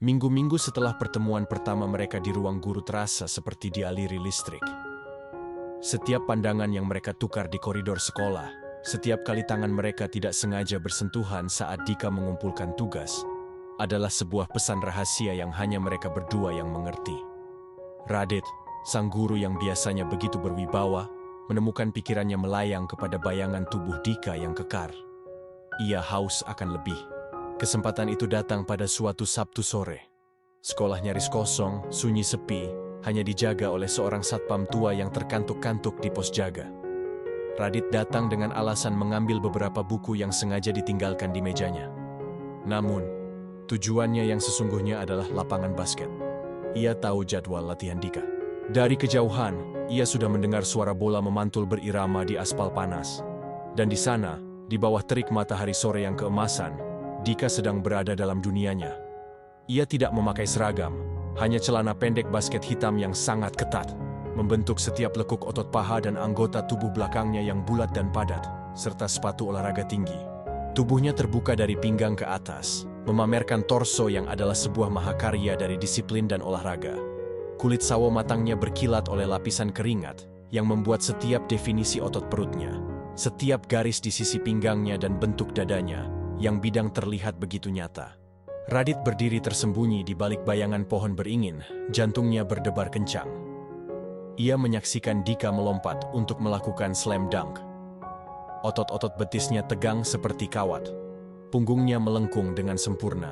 Minggu-minggu setelah pertemuan pertama mereka di ruang guru terasa seperti dialiri listrik. Setiap pandangan yang mereka tukar di koridor sekolah, setiap kali tangan mereka tidak sengaja bersentuhan saat Dika mengumpulkan tugas, adalah sebuah pesan rahasia yang hanya mereka berdua yang mengerti. Radit, sang guru yang biasanya begitu berwibawa, menemukan pikirannya melayang kepada bayangan tubuh Dika yang kekar. Ia haus akan lebih. Kesempatan itu datang pada suatu Sabtu sore. Sekolah nyaris kosong, sunyi sepi, hanya dijaga oleh seorang satpam tua yang terkantuk-kantuk di pos jaga. Radit datang dengan alasan mengambil beberapa buku yang sengaja ditinggalkan di mejanya. Namun, tujuannya yang sesungguhnya adalah lapangan basket. Ia tahu jadwal latihan Dika. Dari kejauhan, ia sudah mendengar suara bola memantul berirama di aspal panas. Dan di sana, di bawah terik matahari sore yang keemasan, Dika sedang berada dalam dunianya. Ia tidak memakai seragam, hanya celana pendek basket hitam yang sangat ketat, membentuk setiap lekuk otot paha dan anggota tubuh belakangnya yang bulat dan padat, serta sepatu olahraga tinggi. Tubuhnya terbuka dari pinggang ke atas, memamerkan torso yang adalah sebuah mahakarya dari disiplin dan olahraga. Kulit sawo matangnya berkilat oleh lapisan keringat yang membuat setiap definisi otot perutnya, setiap garis di sisi pinggangnya dan bentuk dadanya, yang bidang terlihat begitu nyata. Radit berdiri tersembunyi di balik bayangan pohon beringin, jantungnya berdebar kencang. Ia menyaksikan Dika melompat untuk melakukan slam dunk. Otot-otot betisnya tegang seperti kawat. Punggungnya melengkung dengan sempurna,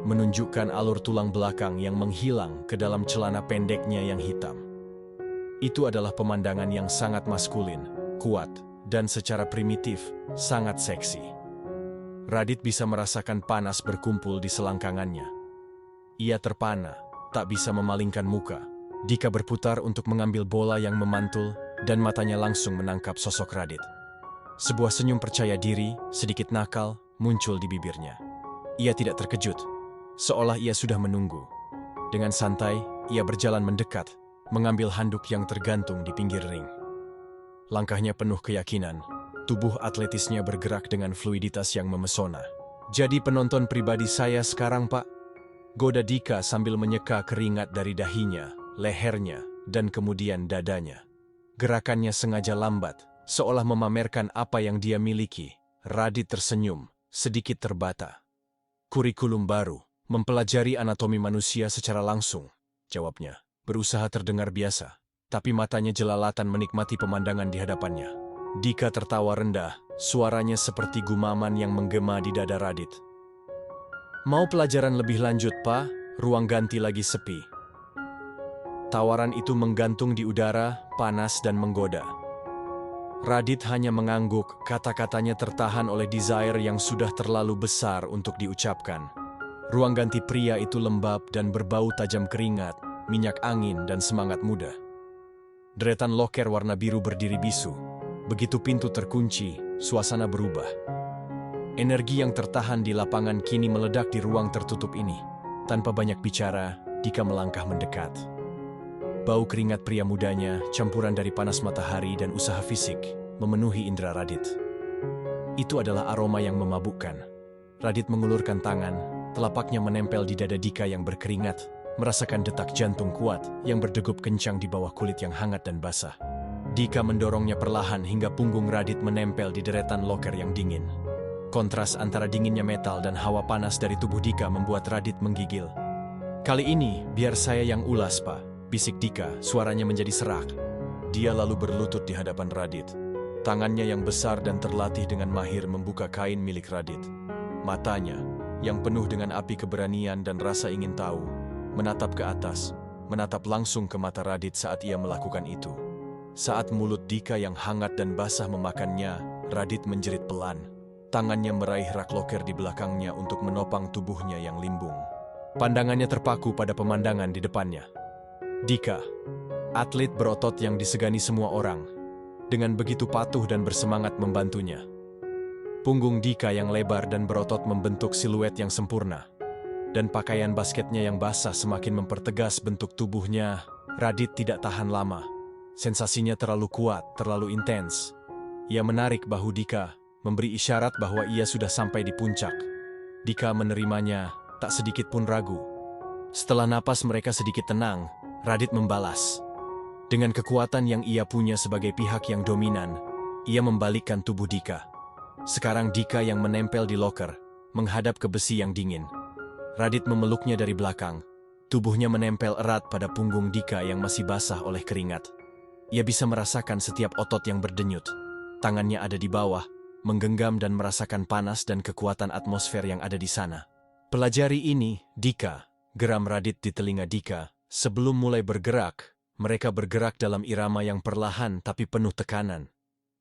menunjukkan alur tulang belakang yang menghilang ke dalam celana pendeknya yang hitam. Itu adalah pemandangan yang sangat maskulin, kuat, dan secara primitif, sangat seksi. Radit bisa merasakan panas berkumpul di selangkangannya. Ia terpana, tak bisa memalingkan muka. Dika berputar untuk mengambil bola yang memantul, dan matanya langsung menangkap sosok Radit. Sebuah senyum percaya diri, sedikit nakal, muncul di bibirnya. Ia tidak terkejut, seolah ia sudah menunggu. Dengan santai, ia berjalan mendekat, mengambil handuk yang tergantung di pinggir ring. Langkahnya penuh keyakinan. Tubuh atletisnya bergerak dengan fluiditas yang memesona. "Jadi penonton pribadi saya sekarang, Pak?" Goda Dika sambil menyeka keringat dari dahinya, lehernya, dan kemudian dadanya. Gerakannya sengaja lambat, seolah memamerkan apa yang dia miliki. Radit tersenyum, sedikit terbata. "Kurikulum baru, mempelajari anatomi manusia secara langsung," jawabnya. Berusaha terdengar biasa, tapi matanya jelalatan menikmati pemandangan di hadapannya. Dika tertawa rendah, suaranya seperti gumaman yang menggema di dada Radit. "Mau pelajaran lebih lanjut, Pak? Ruang ganti lagi sepi." Tawaran itu menggantung di udara, panas dan menggoda. Radit hanya mengangguk, kata-katanya tertahan oleh desire yang sudah terlalu besar untuk diucapkan. Ruang ganti pria itu lembab dan berbau tajam keringat, minyak angin dan semangat muda. Deretan loker warna biru berdiri bisu. Begitu pintu terkunci, suasana berubah. Energi yang tertahan di lapangan kini meledak di ruang tertutup ini. Tanpa banyak bicara, Dika melangkah mendekat. Bau keringat pria mudanya, campuran dari panas matahari dan usaha fisik, memenuhi indera Radit. Itu adalah aroma yang memabukkan. Radit mengulurkan tangan, telapaknya menempel di dada Dika yang berkeringat, merasakan detak jantung kuat yang berdegup kencang di bawah kulit yang hangat dan basah. Dika mendorongnya perlahan hingga punggung Radit menempel di deretan loker yang dingin. Kontras antara dinginnya metal dan hawa panas dari tubuh Dika membuat Radit menggigil. "Kali ini, biar saya yang ulas, Pak," bisik Dika, suaranya menjadi serak. Dia lalu berlutut di hadapan Radit. Tangannya yang besar dan terlatih dengan mahir membuka kain milik Radit. Matanya, yang penuh dengan api keberanian dan rasa ingin tahu, menatap ke atas, menatap langsung ke mata Radit saat ia melakukan itu. Saat mulut Dika yang hangat dan basah memakannya, Radit menjerit pelan. Tangannya meraih rak loker di belakangnya untuk menopang tubuhnya yang limbung. Pandangannya terpaku pada pemandangan di depannya. Dika, atlet berotot yang disegani semua orang, dengan begitu patuh dan bersemangat membantunya. Punggung Dika yang lebar dan berotot membentuk siluet yang sempurna. Dan pakaian basketnya yang basah semakin mempertegas bentuk tubuhnya. Radit tidak tahan lama. Sensasinya terlalu kuat, terlalu intens. Ia menarik bahu Dika, memberi isyarat bahwa ia sudah sampai di puncak. Dika menerimanya, tak sedikit pun ragu. Setelah napas mereka sedikit tenang, Radit membalas. Dengan kekuatan yang ia punya sebagai pihak yang dominan, ia membalikkan tubuh Dika. Sekarang Dika yang menempel di loker, menghadap ke besi yang dingin. Radit memeluknya dari belakang. Tubuhnya menempel erat pada punggung Dika yang masih basah oleh keringat. Ia bisa merasakan setiap otot yang berdenyut. Tangannya ada di bawah, menggenggam dan merasakan panas dan kekuatan atmosfer yang ada di sana. "Pelajari ini, Dika," geram Radit di telinga Dika. Sebelum mulai bergerak, mereka bergerak dalam irama yang perlahan tapi penuh tekanan.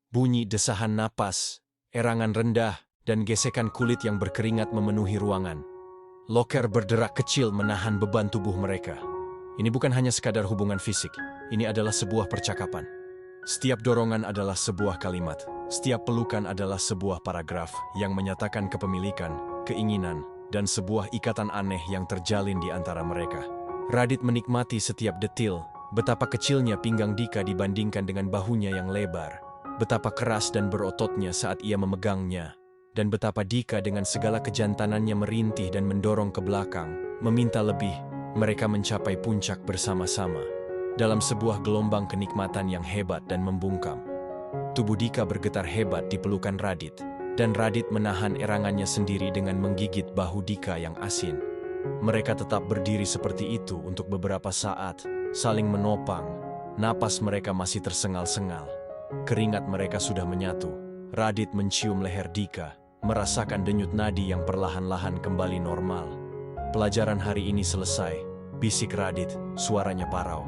Bunyi desahan napas, erangan rendah, dan gesekan kulit yang berkeringat memenuhi ruangan. Loker berderak kecil menahan beban tubuh mereka. Ini bukan hanya sekadar hubungan fisik, ini adalah sebuah percakapan. Setiap dorongan adalah sebuah kalimat, setiap pelukan adalah sebuah paragraf yang menyatakan kepemilikan, keinginan, dan sebuah ikatan aneh yang terjalin di antara mereka. Radit menikmati setiap detil, betapa kecilnya pinggang Dika dibandingkan dengan bahunya yang lebar, betapa keras dan berototnya saat ia memegangnya, dan betapa Dika dengan segala kejantanannya merintih dan mendorong ke belakang, meminta lebih. Mereka mencapai puncak bersama-sama, dalam sebuah gelombang kenikmatan yang hebat dan membungkam. Tubuh Dika bergetar hebat di pelukan Radit, dan Radit menahan erangannya sendiri dengan menggigit bahu Dika yang asin. Mereka tetap berdiri seperti itu untuk beberapa saat, saling menopang. Napas mereka masih tersengal-sengal. Keringat mereka sudah menyatu. Radit mencium leher Dika, merasakan denyut nadi yang perlahan-lahan kembali normal. "Pelajaran hari ini selesai," bisik Radit, suaranya parau.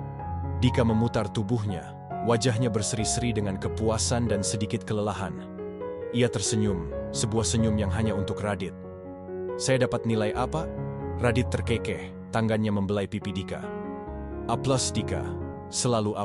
Dika memutar tubuhnya, wajahnya berseri-seri dengan kepuasan dan sedikit kelelahan. Ia tersenyum, sebuah senyum yang hanya untuk Radit. "Saya dapat nilai apa?" Radit terkekeh, tangannya membelai pipi Dika. "A+, Dika. Selalu A+.